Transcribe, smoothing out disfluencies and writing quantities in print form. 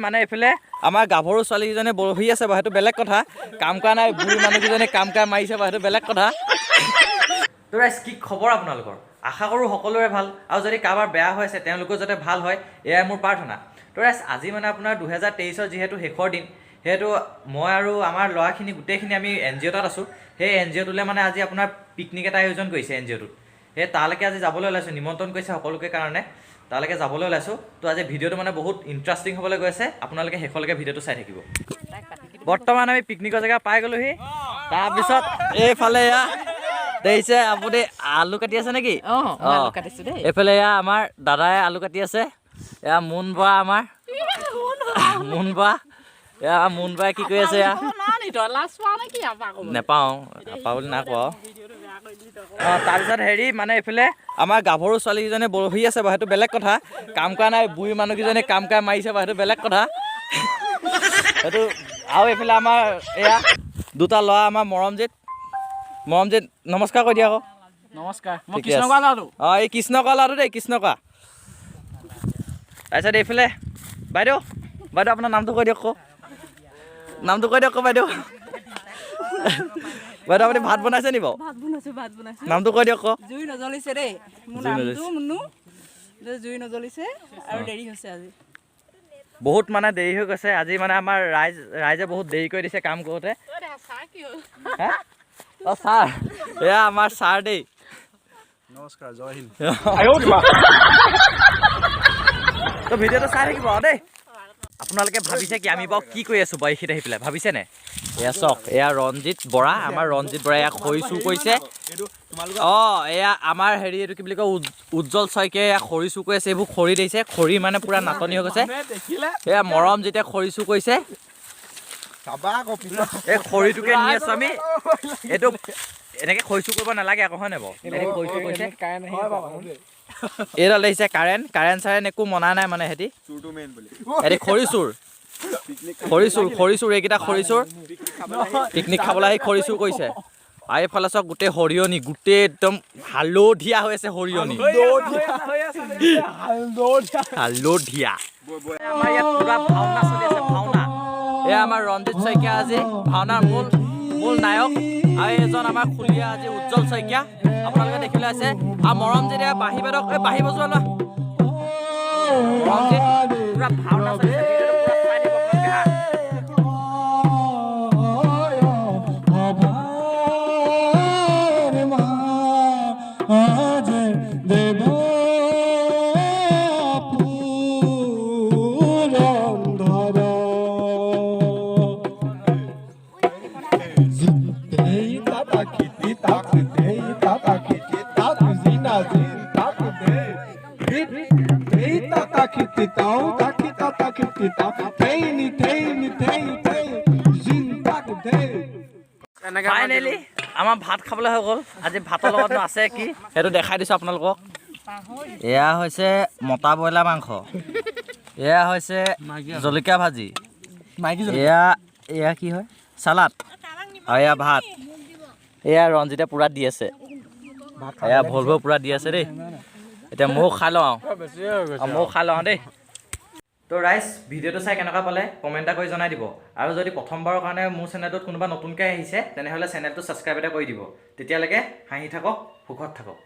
মানে এইফালে আমাৰ গাভৰু ছোৱালীকেইজনী বহি আছে বাৰু, সেইটো বেলেগ কথা। কাম কৰা নাই বুঢ়ী মানুহকেইজনী কাম কৰা মাৰিছে বাৰু, সেইটো বেলেগ কথা। তো ৰাইজ, কি খবৰ আপোনালোকৰ? আশা কৰোঁ সকলোৰে ভাল, আৰু যদি কাৰোবাৰ বেয়া হৈছে তেওঁলোকৰ যাতে ভাল হয়, এয়াই মোৰ প্ৰাৰ্থনা। তো ৰাইজ, আজি মানে আপোনাৰ 2023 যিহেতু শেষৰ দিন, সেইটো মই আৰু আমাৰ ল'ৰাখিনি গোটেইখিনি আমি NGO তাত আছোঁ। সেই NGOটোলৈ মানে আজি আপোনাৰ পিকনিক এটা আয়োজন কৰিছে NGOটোত। সেই তালৈকে আজি যাবলৈ ওলাইছোঁ, নিমন্ত্ৰণ কৰিছে সকলোকে কাৰণে, তালৈকে যাবলৈ ওলাইছোঁ। তো আজি ভিডিঅ'টো মানে বহুত ইণ্টাৰেষ্টিং হ'বলৈ গৈছে, আপোনালোকে শেষলৈকে ভিডিঅ'টো চাই থাকিব। বৰ্তমান আমি পিকনিকৰ জেগা পাই গ'লোহি। তাৰপিছত এইফালে এয়া দেখিছে আপুনি, আলু কাটি আছে নেকি? এইফালে এয়া আমাৰ দাদাই আলু কাটি আছে। এয়া মুন বৰা, আমাৰ মুন বৰা, এয়া মুন বৰাই কি কৰি আছে? এয়া নেপাওঁ, নাপাওঁ বুলি নাই কোৱা। তাৰপিছত হেৰি মানে এইফালে আমাৰ গাভৰু ছোৱালীকেইজনী বহি আছে বাৰু, সেইটো বেলেগ কথা। কাম কৰা নাই বুঢ়ী মানুহকেইজনী কাম কৰা মাৰিছে বাৰু, সেইটো বেলেগ কথা। সেইটো আৰু এইফালে আমাৰ এয়া দুটা ল'ৰা, আমাৰ মৰমজিত নমস্কাৰ কৈ দিয়া আকৌ। নমস্কাৰ, অঁ এই কৃষ্ণ কোৱা ল'ৰাটো দেই, কৃষ্ণ কোৱা। তাৰপিছত এইফালে বাইদেউ আপোনাৰ নামটো কৈ দিয়ক আকৌ, নামটো কৈ দিয়ক আকৌ বাইদেউ। বাইদেউ আপুনি ভাত বনাইছে নি বাৰু? নামটো কৈ দিয়ক আকৌ। জুই নজ্বলিছে দেই, মোৰ নামটো মুনু। জুই নজ্বলিছে আৰু দেৰি হৈছে আজি। বহুত মানে দেৰি হৈ গৈছে আজি, মানে আমাৰ ৰাইজে বহুত দেৰি কৰি দিছে কাম কৰোঁতে। অঁ ছাৰ, এয়া আমাৰ ছাৰ দেই। নমস্কাৰ, জয় হিন্দ। তো ভিডিঅ'টো চাই থাকিব আৰু দেই। আপোনালোকে ভাবিছে কি আমি বাৰু কি কৰি আছোঁ বাৰু এইখিনিত আহি পেলাই, ভাবিছেনে? এয়া চাওক, এয়া ৰঞ্জিত বৰা, আমাৰ ৰঞ্জিত বৰা এয়া খৰি চুৰ কৰিছে। অঁ এয়া আমাৰ হেৰি এইটো কি বুলি কয়, উজ্জ্বল শইকীয়াই এয়া খৰি চুৰ কৰি আছে। এইবোৰ খৰি দিছে, খৰি মানে পূৰা নাটনি হৈ গৈছে। এয়া মৰম যেতিয়া খৰি চুৰ কৰিছে, এই খৰিটোকে নি আছোঁ আমি। এইটো এনেকৈ খৰি চুৰ কৰিব নালাগে আকৌ, হয় নাই বাৰু? এনেকৈ খৰি চুৰ কৰিছে। এইডাল দেখিছে কাৰেণ্ট চাৰেণ্ট একো মনা নাই মানে, সিহঁতি খৰি চুৰ, এইকেইটা খৰি চুৰ। পিকনিক খাবলৈ আহি খৰি চুৰ কৰিছে। আৰু এইফালে চাওক গোটেই সৰিয়নি, গোটেই একদম হালধীয়া হৈ আছে সৰিয়নি, হালধীয়া। আমাৰ ইয়াত পুৰা ভাওনা চলি আছে, ভাওনা। এয়া আমাৰ ৰঞ্জিত শইকীয়া আজি ভাওনাৰ মূল নায়ক, আৰু এজন আমাৰ খুলীয়া আজি উজ্জ্বল শইকীয়া, আপোনালোকে দেখিবলৈ আছে। আৰু মৰমজিত এয়া বাঁহী বেদক, এই বাঁহী বজোৱা লোৱা মৰমজিত, পুৰা ভাওনা চলিছে। ভিডিঅ'টো পুৰা চাই দিব আপোনালোকে হা। ফাইনেলি আমাৰ ভাত খাবলৈ হৈ গ'ল। আজি ভাতৰ লগতনো আছে কি সেইটো দেখাই দিছোঁ আপোনালোকক। এয়া হৈছে মতা ব্ৰইলাৰ মাংস, এয়া হৈছে জলকীয়া ভাজি, এয়া কি হয় চালাড, আৰু এয়া ভাত। এয়া ৰঞ্জিতে পূৰা দি আছে, এয়া ভল পূৰা দি আছে দেই। এতিয়া ময়ো খাই লওঁ দেই। তো ৰাইজ, ভিডিঅ'টো চাই কেনেকুৱা পালে কমেণ্ট এটা কৰি জনাই দিব। আৰু যদি প্ৰথমবাৰৰ কাৰণে মোৰ চেনেলটোত কোনোবা নতুনকৈ আহিছে, তেনেহ'লে চেনেলটো ছাবস্ক্ৰাইব এটা কৰি দিব। তেতিয়ালৈকে হাঁহি থাকক, সুখত থাকক।